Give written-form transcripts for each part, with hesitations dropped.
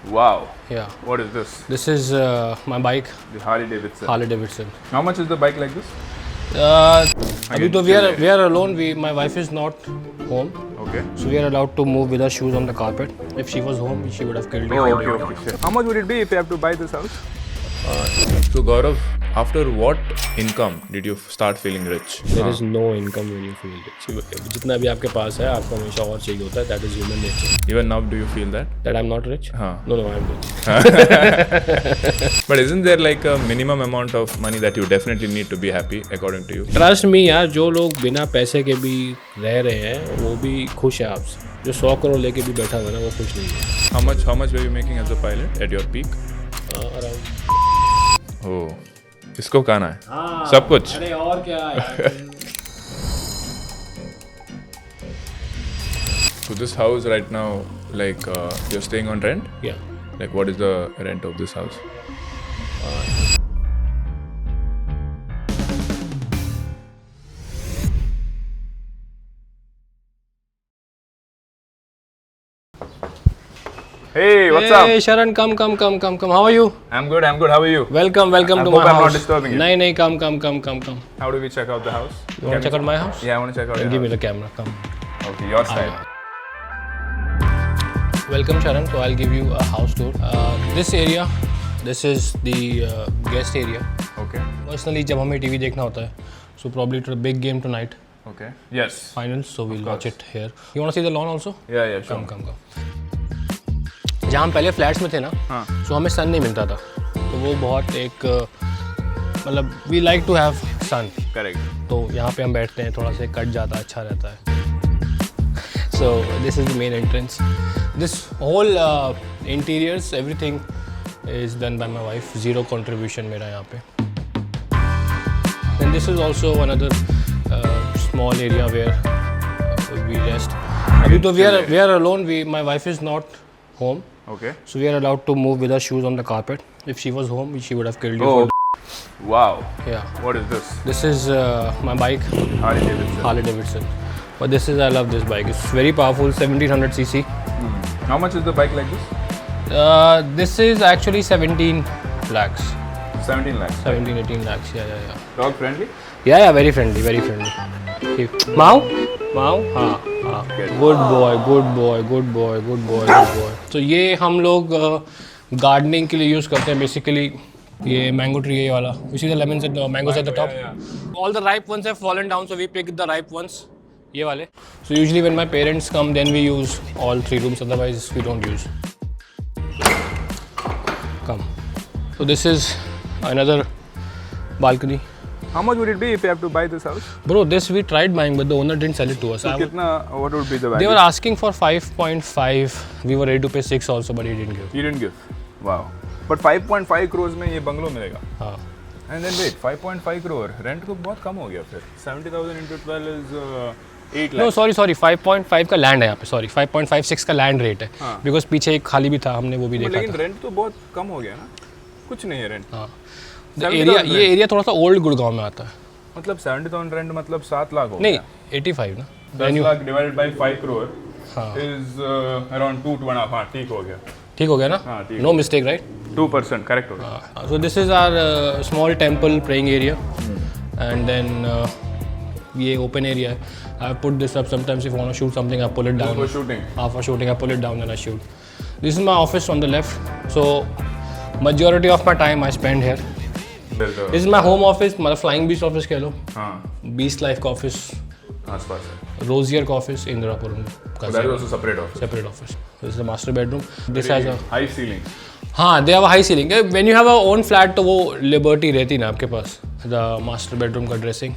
Wow. Yeah. What is this? This is my bike, The Harley Davidson. Harley Davidson. How much is the bike like this? अभी तो we are alone. My wife is not home, Okay. so we are allowed to move with our shoes on the carpet. If she was home, she would have killed me. Oh, okay. Sure. How much would it be if you have to buy this house? So Gaurav, after what income did you start feeling rich? There is no income when you feel rich. जितना भी आपके पास है, आपको हमेशा और चाहिए होता है. That is human nature. Even now, do you feel that? That I'm not rich? हाँ. No, I'm rich. But isn't there like a minimum amount of money that you definitely need to be happy, according to you? Trust me यार, जो लोग बिना पैसे के भी रह रहे हैं, वो भी खुश है आपसे. जो 100 करोड़ लेके भी बैठा हुआ है ना, वो खुश नहीं है. How much were you making as a pilot at your peak? Around. Oh, इसको कहना है. सब कुछ. अरे और क्या यार. So this house right now, like you're staying on rent? Yeah. Like what is the rent of this house? Hey, what's Hey up? Sharan, come. How are you? I'm good. How are you? Welcome I to hope my I'm house. not disturbing you. नहीं, come. How do we check out the house? You want to check out my house? Yeah, I want to check out your Give me house. the camera, come. Okay, your side. Welcome Sharan, so I'll give you a house tour. This is the guest area. Okay. Personally, जब हमें TV देखना होता है, so probably it's a big game tonight, Okay. Yes. finals, so we'll watch course. it here. You want to see the lawn also? Yeah, sure. Come. जहाँ हम पहले flats में थे ना, हाँ. so हमें सन नहीं मिलता था, तो वो बहुत एक मतलब we like to have sun. Correct. तो यहाँ पे हम बैठते हैं, थोड़ा सा कट जाता है, अच्छा रहता है. So this is the main entrance. This whole interiors, everything is done by my wife. Zero contribution मेरा यहाँ पे. And this is also another small area where we rest. अभी तो we are alone. My wife is not home, Okay. so we are allowed to move with our shoes on the carpet. If she was home, she would have killed you. Oh, wow. Yeah. What is this? This is my bike, Harley Davidson. Harley Davidson. But this is, I love this bike. It's very powerful, 1700 cc. How much is the bike like this? This is actually 17 lakhs. 17 lakhs. 18 lakhs. Yeah. Dog friendly? Yeah, very friendly. Mao? हाँ. Good boy. तो ये हम लोग gardening के लिए use करते हैं basically. ये मैंगो ट्री है ये वाला. You see the lemons and the mangoes at the top? Yeah. All the ripe ones have fallen down, so we pick the ripe ones. ये वाले. So usually when my parents come, then we use all 3 rooms. Otherwise we don't use. Come. So this is another balcony. How much would it be if you have to buy this house? Bro, this we tried buying, but the owner didn't sell it to us. So what would be the value? They were asking for 5.5. We were ready to pay 6 also, but he didn't give. You didn't give. Wow. But 5.5 crores में ये bungalow मिलेगा. हाँ. And then wait, 5.5 crore rent तो बहुत कम हो गया फिर. 70,000 into 12 is 8 No, lakhs. sorry. 5.5 का लैंड है यहाँ पे. Sorry, 5.56 का लैंड रेट है. हाँ. Because पीछे एक खाली भी था, हमने वो भी देखा लेकिन था. रेंट तो बहुत कम हो गया ना. कुछ नहीं है रेंट. हाँ. 70,000 ये एरिया थोड़ा सा ओल्ड गुड़गांव में आता है. मतलब 70,000 रेंट मतलब 7 लाख हो नहीं, गया. 85 ना. 10 लाख divided by 5 crore हाँ. is around 2.5. हाँ, ठीक हो गया. ठीक हो गया ना? हाँ, ठीक No mistake, right? 2% correct हो गया. So this is our small temple praying area, and then ये open area है. I put this up sometimes if I want to shoot something, I pull it down. For shooting. For shooting, I pull it down and I shoot. This is my office on the left. So majority of my time I spend here. This is my home office, मतलब Flying Beast office कह लो. हाँ. Beast Life का office, आसपास है. Rosier का office, Indirapuram का That is also separate office. separate office. This is the master bedroom. This has a High ceiling. हाँ, they have a high ceiling. When you have a own flat, तो वो liberty रहती ना आपके पास. The master bedroom का dressing.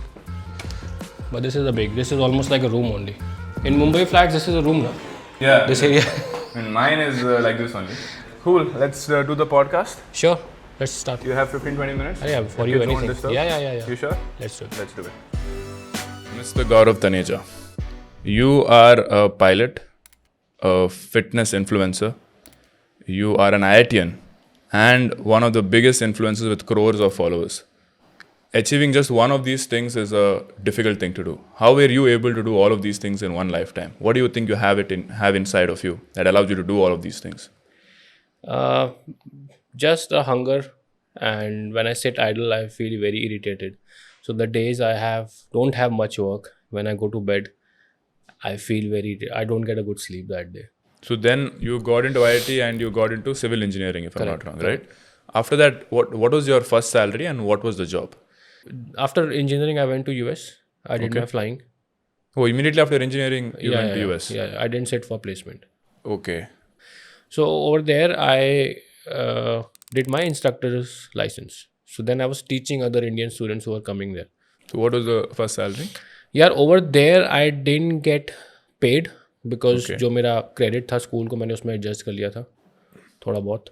But this is a big. This is almost like a room only. In Mumbai flats, this is a room, na? Yeah. This area. And mine is like this only. Cool. Let's do the podcast. Sure. Let's start. You have 15-20 minutes? Yeah, for If you kids won't anything. disturb? Yeah. You sure? Let's do it. Let's do it. Mr. Gaurav Taneja, you are a pilot, a fitness influencer, you are an IITian, and one of the biggest influencers with crores of followers. Achieving just one of these things is a difficult thing to do. How were you able to do all of these things in one lifetime? What do you think you have inside of you that allows you to do all of these things? Uh, just a hunger, and when I sit idle, I feel very irritated. So the days don't have much work. When I go to bed, I feel I don't get a good sleep that day. So then you got into IIT and you got into civil engineering, if I'm not Correct, wrong, right? After that, what was your first salary and what was the job? After engineering, I went to US. I did Okay. my flying. Oh, immediately after engineering, you went to US. Yeah, I didn't sit for placement. Okay. So over there, I did my instructor's license. So then I was teaching other Indian students who were coming there. So what was the first salary? यार over there I didn't get paid because Okay. जो मेरा credit था school को मैंने उसमें adjust कर लिया था थोड़ा बहुत.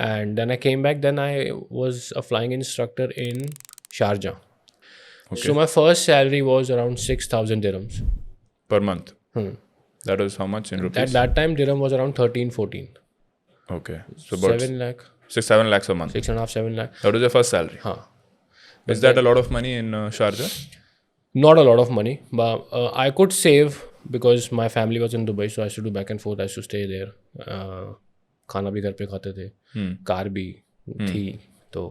And then I came back, then I was a flying instructor in Sharjah. Okay. So my first salary was around 6,000 dirhams. Per month. That was how much in rupees? At that time dirham was around 13, 14. Okay. So about 7 lakh, 7 lakhs a month. 6.5, 7 lakh. That was your first salary. Huh. Is that a lot of money in Sharjah? Not a lot of money, but I could save because my family was in Dubai, so I used to do back and forth. I used to stay there. खाना भी घर पे खाते थे, car भी थी तो.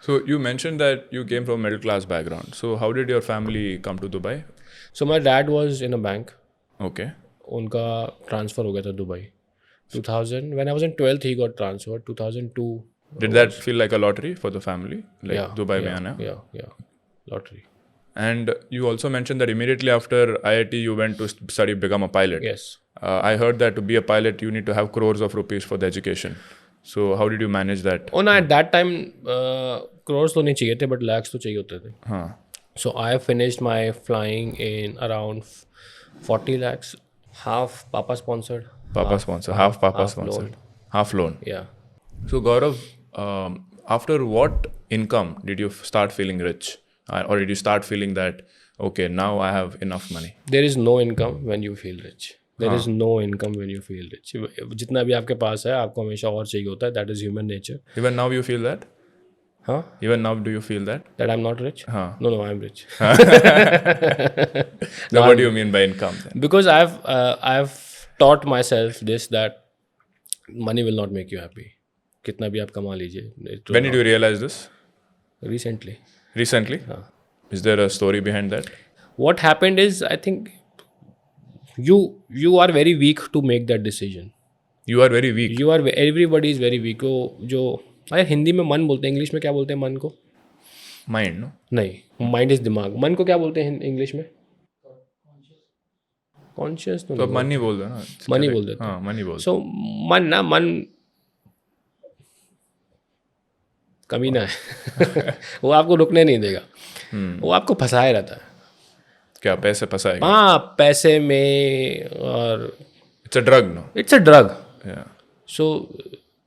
So you mentioned that you came from a middle class background. So how did your family come to Dubai? So my dad was in a bank. Okay. उनका ट्रांसफ़र हो गया था Dubai 2000. When I was in 12th, he got transferred. 2002. Did that feel like a lottery for the family? Like Yeah, Dubai yeah, mein aana? yeah, lottery. And you also mentioned that immediately after IIT you went to study become a pilot. Yes. I heard that to be a pilot you need to have crores of rupees for the education. So how did you manage that? Oh no, at that time crores तो नहीं चाहिए थे, but lakhs तो चाहिए होते थे. Huh. So I finished my flying in around 40 lakhs, half Papa sponsored. Papa sponsor, half Papa sponsored, loan. half loan. Yeah. So Gaurav, after what income did you start feeling rich? Or did you start feeling that, okay, now I have enough money? There is no income when you feel rich. There is no income when you feel rich. जितना भी आपके पास है आपको हमेशा और चाहिए होता है. That is human nature. Even now you feel that? Huh? Even now do you feel that? That I'm not rich? Huh. No, I'm rich. So what do you mean by income then? Because I've taught myself this, that money will not make you happy. कितना भी आप कमा लीजिए. When did you realize this? Recently. Recently? Is there a story behind that? What happened is, I think you are very weak to make that decision. You are very weak. Everybody is very weak. जो अरे हिंदी में मन बोलते हैं, English में क्या बोलते हैं मन को? Mind, no? नहीं, माइंड इज दिमाग. मन को क्या बोलते हैं इंग्लिश में? कॉन्शियस तो तो मन ही बोल दो ना. मन ही बोल देते. हाँ, मन ही बोल. सो मन कमीना है. वो आपको रुकने नहीं देगा. वो आपको फंसाए रहता है. क्या पैसे फंसाएगा? हाँ, पैसे में. और It's a drug, no? It's a drug. Yeah. So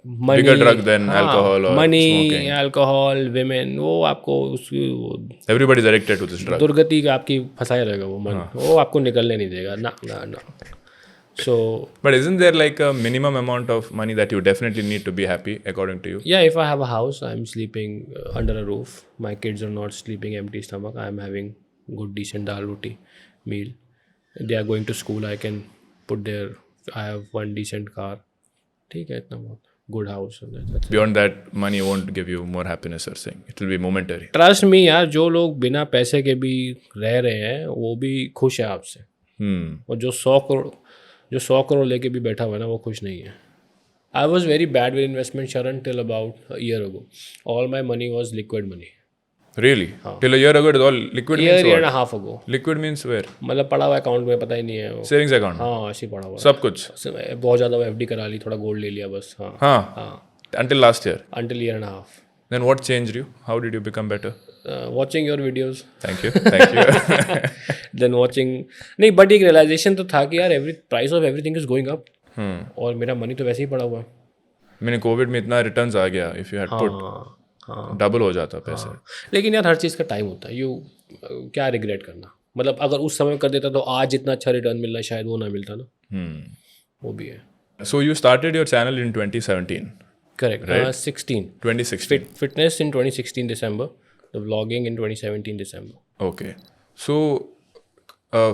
money, Bigger drug than alcohol or money, smoking. Alcohol, women, वो आपको Everybody is addicted to this drug. दुर्गति का आपकी फंसाया रहेगा वो मन. वो आपको निकलने नहीं देगा. ना. So But isn't there like a minimum amount of money that you definitely need to be happy, according to you? yeah, if I have a house, I'm sleeping under a roof. My kids are not sleeping empty stomach. I'm having good decent dal roti meal. They are going to school. I can put their. I have one decent car. ठीक है, इतना बहुत. Good house. That's it. Beyond that, money won't give you more happiness, you're saying. It will be momentary. Trust me यार, जो लोग बिना पैसे के भी रह रहे हैं वो भी खुश है आपसे. और जो 100 करोड़ लेके भी बैठा हुआ है ना, वो खुश नहीं है. I was very bad with investment, Sharan, till about a year ago. All my money was liquid money. Really? Till a year ago, it was all liquid. Year Means and a what? half ago. Liquid means where? मतलब पड़ा हुआ account में, पता ही नहीं है वो. Savings account. हाँ, ऐसे ही पड़ा हुआ. सब कुछ. बहुत ज़्यादा FD करा ली, थोड़ा गोल्ड ले लिया बस. हाँ. हाँ. Until last year. Until year and a half. Then what changed you? How did you become better? Watching your videos. Thank you. Thank you. Then watching. नहीं, but एक realization तो था कि यार price of everything is going up. और मेरा money तो वैसे ही पड़ा हुआ है. मैंने कोविड में इतना रिटर्न्स आ गया. If you had put, हाँ. डबल हो जाता पैसे. लेकिन यार हर चीज़ का टाइम होता है. क्या रिग्रेट करना. मतलब अगर उस समय कर देता तो आज जितना अच्छा रिटर्न मिलना शायद वो ना मिलता ना. वो भी है. So you started your channel in 2017. Correct. Right? 16. 2016. Fitness in 2016 December. The vlogging in 2017 December. Okay. So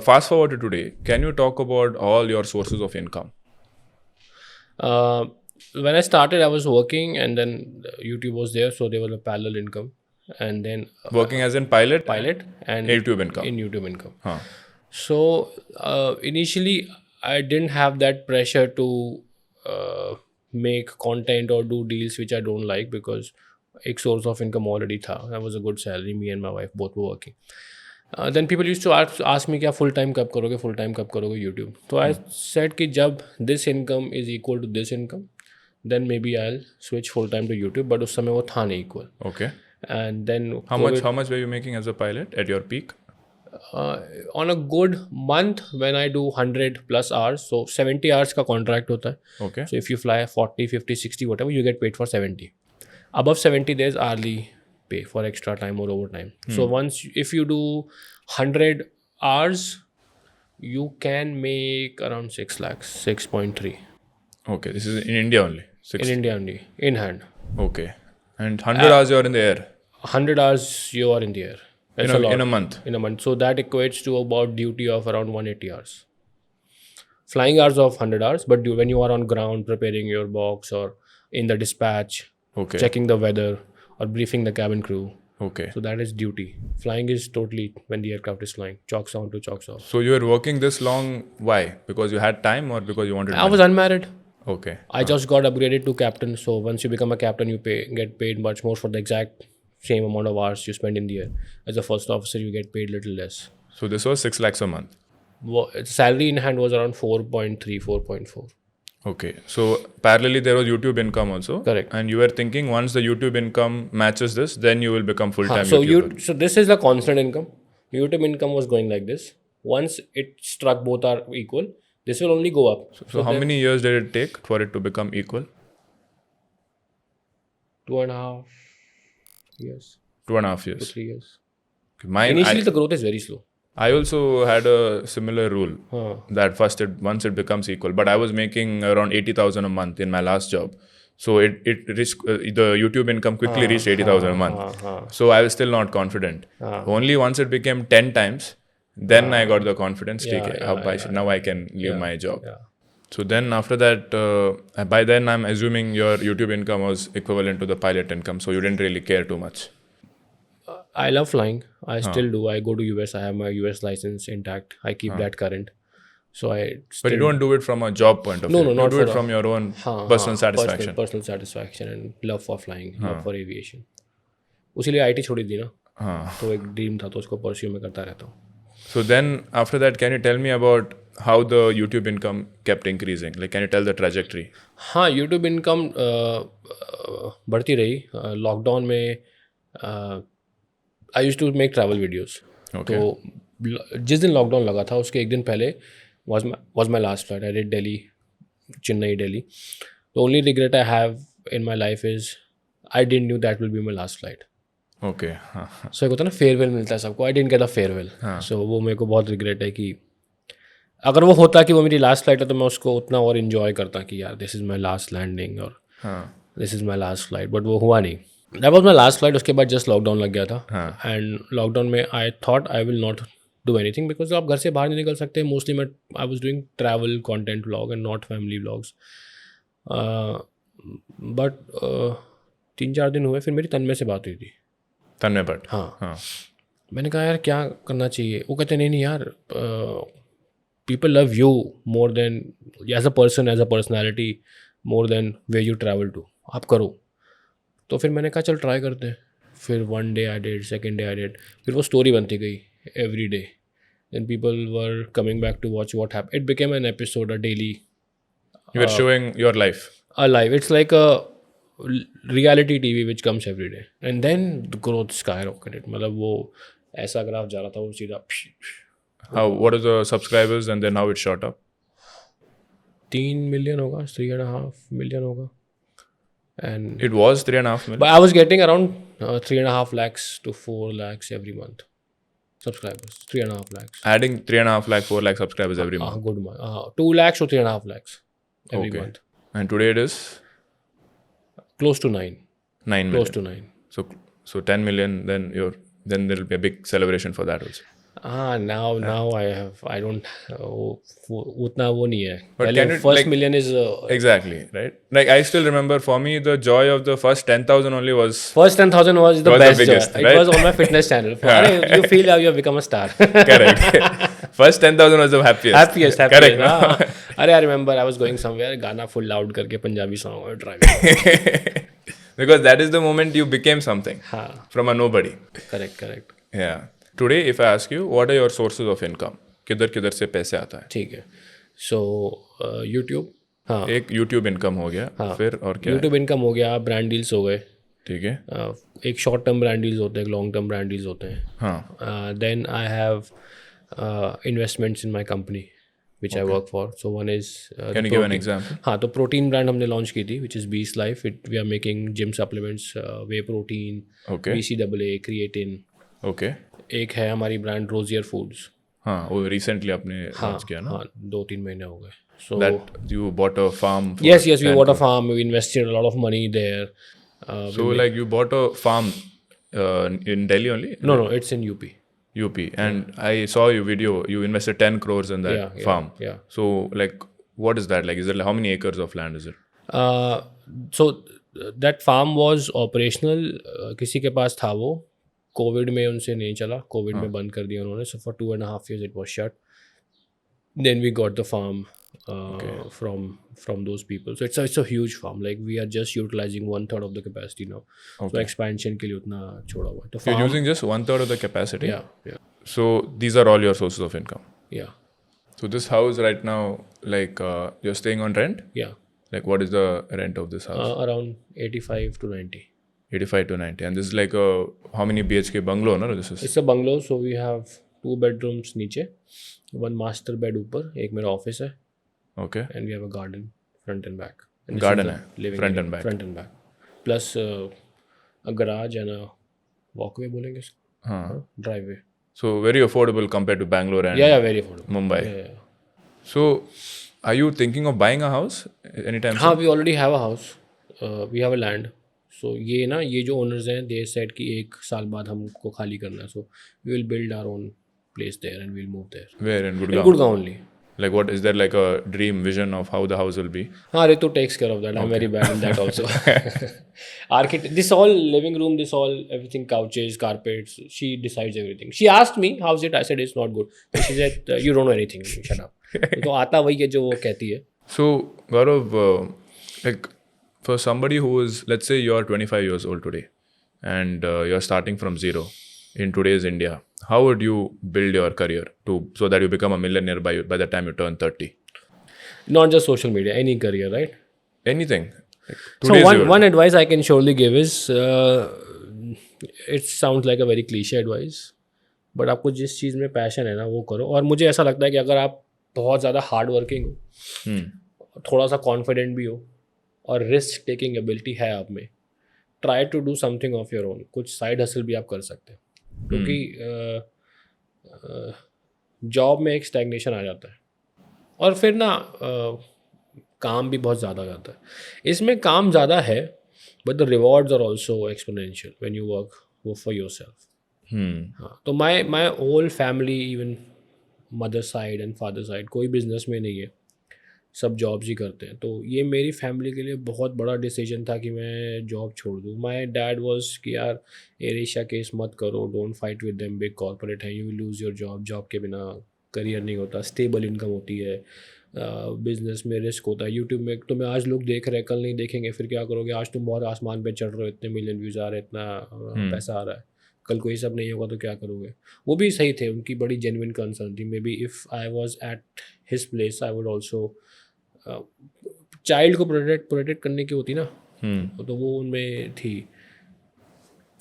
fast forward to today. Can you talk about all your sources of income? when I started, I was working, and then YouTube was there, so there was a parallel income, and then Working as in pilot? pilot and YouTube income. in YouTube income. Huh. So initially, I didn't have that pressure to make content or do deals which I don't like, because एक source of income already था. That was a good salary. Me and my wife both were working. Then people used to ask me क्या full time कब करोगे YouTube. So I said कि जब this income is equal to this income, then maybe I'll switch full time to YouTube. But उस समय वो था नहीं equal. Okay. And then How much were you making as a pilot at your peak? On a good month when I do 100 plus hours, so 70 hours का contract होता है. Okay. So if you fly 40, 50, 60, whatever, you get paid for 70. Above 70, there's hourly pay for extra time or overtime. So if you do 100 hours, you can make around 6 lakhs, 6.3 Okay. This is in India only. in India only, in hand. Okay. And 100 hours you're in the air 100 hours you are in the air. That's a lot. in a month. In a month. So that equates to about duty of around 180 hours. Flying hours of 100 hours, but when you are on ground preparing your box or in the dispatch, Okay. checking the weather or briefing the cabin crew. Okay. So that is duty. Flying is totally when the aircraft is flying, chocks on to chocks off. So you were working this long. Why? Because you had time or because you wanted I money? was unmarried. Okay. I just got upgraded to captain. So once you become a captain, you get paid much more for the exact same amount of hours you spend in the air. As a first officer, you get paid little less. So this was 6 lakhs a month. Salary in hand was around 4.3, 4.4. Okay. So parallelly there was YouTube income also. Correct. And you were thinking once the YouTube income matches this, then you will become full-time So YouTuber. so this is the constant income. YouTube income was going like this. Once it struck both are equal, this will only go up. So how many years did it take for it to become equal? 2.5 years, 2.5 years. 3 years. Mine, Initially, the growth is very slow. I also had a similar rule Huh. that once it becomes equal. But I was making around 80,000 a month in my last job. So it reached, the YouTube income quickly reached 80,000 a month. So I was still not confident. Only once it became 10 times, then I got the confidence. Now I can leave my job. Yeah. So then after that, by then I'm assuming your YouTube income was equivalent to the pilot income. So you didn't really care too much. I love flying. I still do. I go to US. I have my US license intact. I keep that current. So I still But you don't do it from a job point of view. No, not you do for it from your own personal satisfaction. Personal satisfaction and love for flying, love for aviation. उसीलिए IT छोड़ी थी ना. हाँ. तो एक dream था तो उसको pursue में करता रहता हूँ. So then after that, can you tell me about how the YouTube income kept increasing? Like, can you tell the trajectory? हाँ, YouTube income बढ़ती रही. लॉकडाउन में I used to make travel videos. Okay. तो जिस दिन lockdown लगा था उसके एक दिन पहले was my last flight. I did Chennai, Delhi. The only regret I have in my life is I didn't knew that will be my last flight. Okay. So एक होता है ना फेयरवेल मिलता है सबको. I didn't get a farewell. So वो मेरे को बहुत रिग्रेट है कि अगर वो होता कि वो मेरी लास्ट फ्लाइट है तो मैं उसको उतना और इन्जॉय करता कि यार this is my last landing और this is my last flight. But वो हुआ नहीं. That was my last flight. उसके बाद जस्ट लॉकडाउन लग गया था. एंड लॉकडाउन में I thought I will not do anything because आप घर से बाहर नहीं निकल सकते. मोस्टली मैं I was doing travel content vlog and not family vlogs. But 3-4 दिन हुए फिर मेरी तन्मय से बात हुई थी. तन्मय भट्ट. हाँ. मैंने कहा यार क्या करना चाहिए. वो कहते नहीं यार people love you more than as a person, as a personality, more than where you travel to. आप करो. तो फिर मैंने कहा चल ट्राई करते हैं. फिर 1 day I did, 2nd day I did. फिर वो स्टोरी बनती गई every day. Then people were coming back to watch what happened. It became an episode, a daily. You were showing your life. A live. It's like a reality TV which comes every day. And then the growth skyrocketed. मतलब वो ऐसा graph जा रहा था वो सीधा. What are the subscribers and then how it shot up? 3 million होगा, 3.5 million होगा. And It was 3.5 million. but I was getting around 3.5 lakhs to 4 lakhs every month. Subscribers, 3.5 lakhs. Adding 3.5 lakh, 4 lakh subscribers every month. Good month. 2 lakhs to 3.5 lakhs every Okay. month. And today it is Close to 9. 9 million. Close to 9. So 10 million, then there will be a big celebration for that also. Now I don't उतना वो नहीं है. But पहले can you, first like- million is Exactly, right? Like I still remember, for me, the joy of the first 10,000 only was first 10,000 was the Was the best joy. biggest, It right? was on my fitness channel. अरे you feel how you have become a star. correct. First 10,000 was the happiest. happiest. Correct. हाँ. अरे I remember I was going somewhere, गाना full loud करके Punjabi song और driving. Because that is the moment you became something हाँ. from a nobody. Correct. Yeah. Today, if I ask you, what are your sources of income? किधर से पैसे आता है? ठीक है. So YouTube. हाँ. एक YouTube income हो गया, फिर और क्या? YouTube income हो गया, brand deals हो गए. ठीक है. एक short term brand deals होते हैं, एक long term brand deals होते हैं. हाँ. Then I have investments in my company which I work for. So one is Can you give an example? हाँ, तो प्रोटीन ब्रांड हमने लॉन्च की थी which is Beast Life. We are making gym supplements, whey protein, Okay. BCAA, creatine. Okay. एक है हमारी brand रोजियर foods. हाँ, वो recently आपने launch किया ना? हाँ 2-3 महीने हो गए. So That you bought a farm. For yes, we 10 bought a crore. farm. We invested a lot of money there. So like you bought a farm in Delhi only? No, it's in UP. UP. And I saw your video. You invested 10 crores in that Yeah, farm. yeah. So like, what is that? Like, is it like, how many acres of land is it? So that farm was operational. किसी के पास था वो. Covid में उनसे नहीं चला. Covid में बंद कर दिया उन्होंने. So for 2.5 years it was shut. Then we got the farm from those people. So it's a huge farm. Like we are just utilizing 1/3 of the capacity now. So expansion के लिए उतना छोड़ा हुआ है. तो You're using just 1/3 of the capacity? yeah. So these are all your sources of income. Yeah. So this house right now, like you're staying on rent? Yeah. Like what is the rent of this house? Around 85 to 90. 85 to 90. And this is like a, how many BHK bungalow, no? This is. It's a bungalow, so we have 2 bedrooms नीचे, 1 master bed ऊपर, एक मेरा office है, Okay. and we have a garden front and back. And this Garden is the है, living front area, and back. Front and back. Plus a garage and a walkway बोलेंगे इसको. हाँ. Driveway. So very affordable compared to Bangalore and Yeah, very affordable. Mumbai. Yeah. So are you thinking of buying a house anytime हाँ, soon? we already have a house. We have a land. So ये जो owners हैं, they said कि 1 साल बाद हमको खाली करना है. So we will build our own place there and we'll move there. Where in In Gurgaon? Gurgaon only. Like what, is there like a dream vision of how the house will be? हाँ, Ritu takes care of that. I'm very bad in that also. This all living room, this all everything, couches, carpets. She decides everything. She asked me, how's it? I said it's not good. So she said, you don't know anything. Shut up. तो आता वही है जो वो कहती है. So Gaurav, like for somebody who is, let's say you're 25 years old today and you're starting from zero in today's India, how would you build your career so that you become a millionaire by the time you turn 30? Not just social media, any career, right? Anything. Like, So today's world. one advice I can surely give is, it sounds like a very cliche advice, but आपको जिस चीज़ में passion है ना वो करो. और मुझे ऐसा लगता है कि अगर आप बहुत ज़्यादा हार्ड वर्किंग हो, थोड़ा सा कॉन्फिडेंट भी हो और रिस्क टेकिंग एबिलिटी है आप में, try to do something of your own. कुछ साइड हसल भी आप कर सकते हैं, क्योंकि जॉब में एक स्टैग्नेशन आ जाता है और फिर ना काम भी बहुत ज़्यादा हो जाता है. इसमें काम ज़्यादा है, but the rewards are also exponential when you work for yourself. हाँ, तो my whole family, even mother side and father side, कोई बिजनेस में नहीं है, सब जॉब्स ही करते हैं. तो ये मेरी फैमिली के लिए बहुत बड़ा डिसीजन था कि मैं जॉब छोड़ दूँ. माई डैड वॉज कि यार एरेशिया केस मत करो, don't fight with them, big corporate है, you will lose your job. Job के बिना करियर नहीं होता, स्टेबल इनकम होती है, बिजनेस में रिस्क होता है. यूट्यूब में तुम्हें आज लोग देख रहे हैं, कल नहीं देखेंगे, फिर क्या करोगे? आज तुम बहुत आसमान पे चढ़ रहे हो, इतने मिलियन व्यूज़ आ रहे हैं, इतना पैसा आ रहा है, कल को ये सब नहीं होगा तो क्या करोगे? वो भी सही थे, उनकी बड़ी जेन्युइन कंसर्न थी. May be if I was at his place I would also, child को प्रोटेक्ट करने की होती ना, तो वो उनमें थी.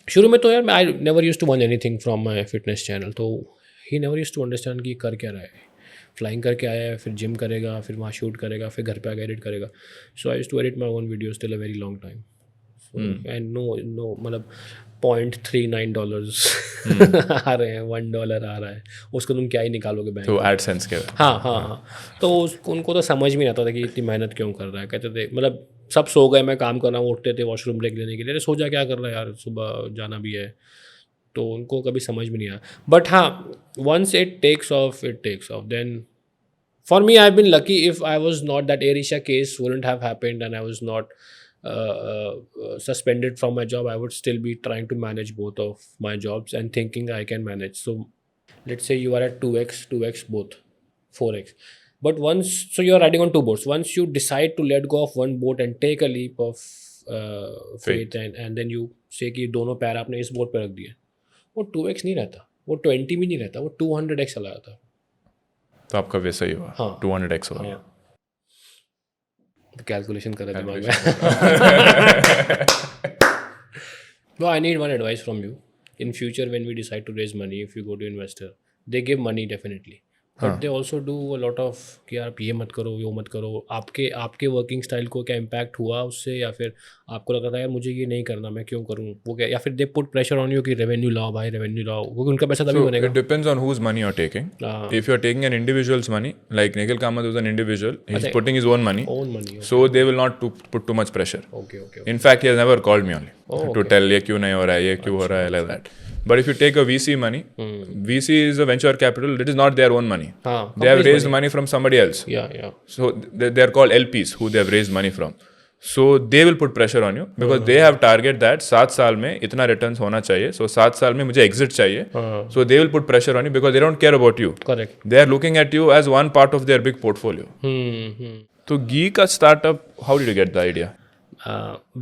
शुरू में तो यार I never use to watch anything from my fitness channel, तो he never use to understand कि कर क्या रहा है. फ्लाइंग करके आया है, फिर जिम करेगा, फिर वहाँ शूट करेगा, फिर घर पे आके एडिट करेगा. So I use to edit my own videos till a very long time. And no मतलब $0.39 आ रहे हैं, $1 आ रहा है, उसको तुम क्या ही निकालोगे बैंक. तो AdSense के. हाँ. तो उनको तो समझ में नहीं आता था कि इतनी मेहनत क्यों कर रहा है. कहते थे मतलब सब सो गए, मैं काम कर रहा हूँ, उठते थे वॉशरूम ब्रेक लेने के लिए, अरे सो जा, क्या कर रहा है यार, सुबह जाना भी है. तो उनको कभी समझ में नहीं आया. बट हाँ, once it takes off, then for me, I've been lucky. If I was not, that Arisha case wouldn't have happened and I was not suspended from my job, I would still be trying to manage both of my jobs and thinking I can manage. So let's say you are at 2x both, 4x. But once, so you're riding on two boats. Once you decide to let go of one boat and take a leap of faith and then you say कि दोनों पैर आपने इस boat पे रख दिए, वो 2x नहीं रहता, वो 20 भी नहीं रहता, वो 200x चला जाता. तो आपका वैसा ही हुआ. हाँ. 200x हो गया. तो कैलकुलेशन कर रहे दिमाग में. No, I need one advice from you. In future, when we decide to raise money, if you go to investor, they give money definitely. But they also do a lot of कि यार ये मत करो, वो मत करो. आपके working style को क्या इम्पैक्ट हुआ उससे, या फिर आपको लगा था यार मुझे ये नहीं करना, मैं क्यों करूँ, वो क्या, या फिर they put pressure on you कि रेवेन्यू लाओ भाई, रेवेन्यू लाओ, क्योंकि उनका पैसा तभी बनेगा. It depends on whose money you're taking. If you're taking an individual's money, like Nikhil Kamath was an individual, he's putting his own money. Okay. So they will not put too much pressure. Okay. In fact, he has never called me only to tell ये क्यों नहीं हो रहा है, ये क्यों हो रहा है, like that. But if you take a VC money, VC is a venture capital. It is not their own money. They have raised money from somebody else. Yeah. So they are called LPs who they have raised money from. So they will put pressure on you because they have target that 7 साल में इतना returns होना चाहिए. So 7 साल में मुझे exit चाहिए. So they will put pressure on you because they don't care about you. Correct. They are looking at you as one part of their big portfolio. तो घी का startup, how did you get the idea?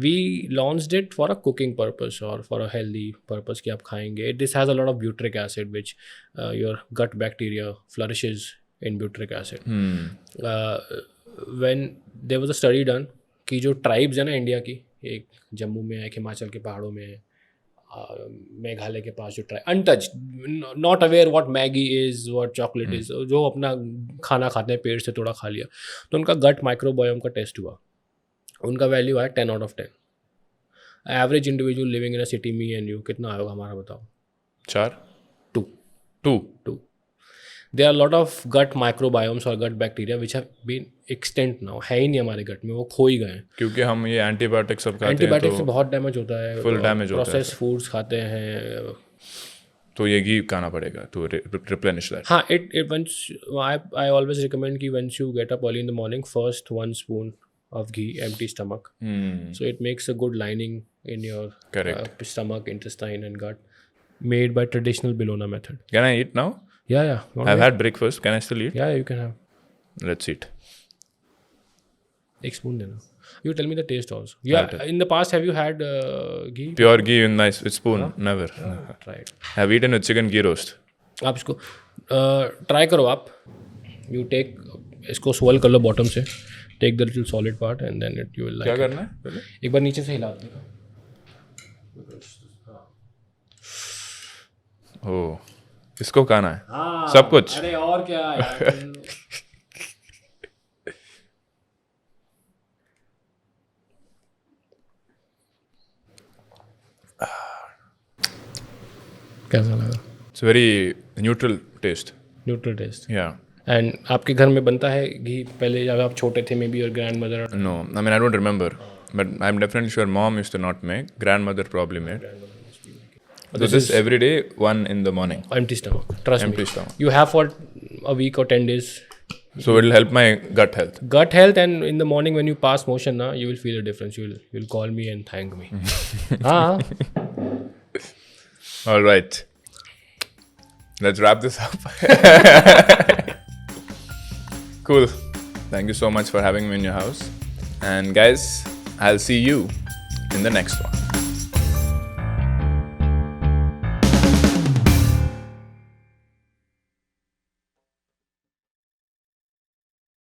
We launched it for a cooking purpose or for a healthy purpose कि आप खाएंगे. This has a lot of butyric acid which your gut bacteria flourishes in butyric acid. When there was a study done कि जो tribes है ना India की, एक जम्मू में है, एक हिमाचल के पहाड़ों में है, मेघालय के पास जो untouched, not aware what Maggi is, what chocolate is, जो अपना खाना खाते हैं पेड़ से थोड़ा खा लिया, तो उनका gut microbiome का टेस्ट हुआ, उनका वैल्यू है 10 out of 10. Average individual living in a city, me and you, कितना आएगा हमारा बताओ? 4 2 there are lot of gut microbiomes और gut bacteria which have been extent now, है ही नहीं हमारे गट में, वो खो ही गए हैं क्योंकि हम ये एंटीबायोटिक सब खाते हैं. एंटीबायोटिक से बहुत डैमेज होता है, फुल डैमेज होता है. प्रोसेस फूड्स खाते हैं, तो ये घी खाना पड़ेगा टू रिप्लेनिश दैट. हाँ. It once I always recommend कि once you get up early in the morning, first 1 spoon of ghee, empty stomach. So it makes a good lining in your stomach, intestine and gut, made by traditional Bellona method. Can I eat now? Yeah. I've had breakfast. Can I still eat? Yeah, you can have. Let's eat. एक spoon देना. You tell me the taste also. Yeah, in the past have you had ghee? Pure ghee in my spoon? Never. Try it. I've eaten with chicken ghee roast. आप इसको try करो आप. You take, इसको swirl कर लो bottom से. Take the little solid part and then you will like. क्या करना है पहले? एक बार नीचे से हिला देना. ओह, इसको खाना है? सब कुछ? अरे और क्या यार. कैसा लगा? It's very neutral taste. Neutral taste. Yeah. And आपके घर में बनता है घी पहले जब आप छोटे थे, may be your grand mother? No, I mean I don't remember, but I'm definitely sure mom used to not make. Grandmother probably made. So this is every day, 1 in the morning. Empty stomach. Trust me. Empty stomach. You have for a week or 10 days. So it will help my gut health. Gut health, and in the morning when you pass motion, na, you will feel a difference. You'll call me and thank me. All right. Let's wrap this up. Cool. Thank you so much for having me in your house. And guys, I'll see you in the next one.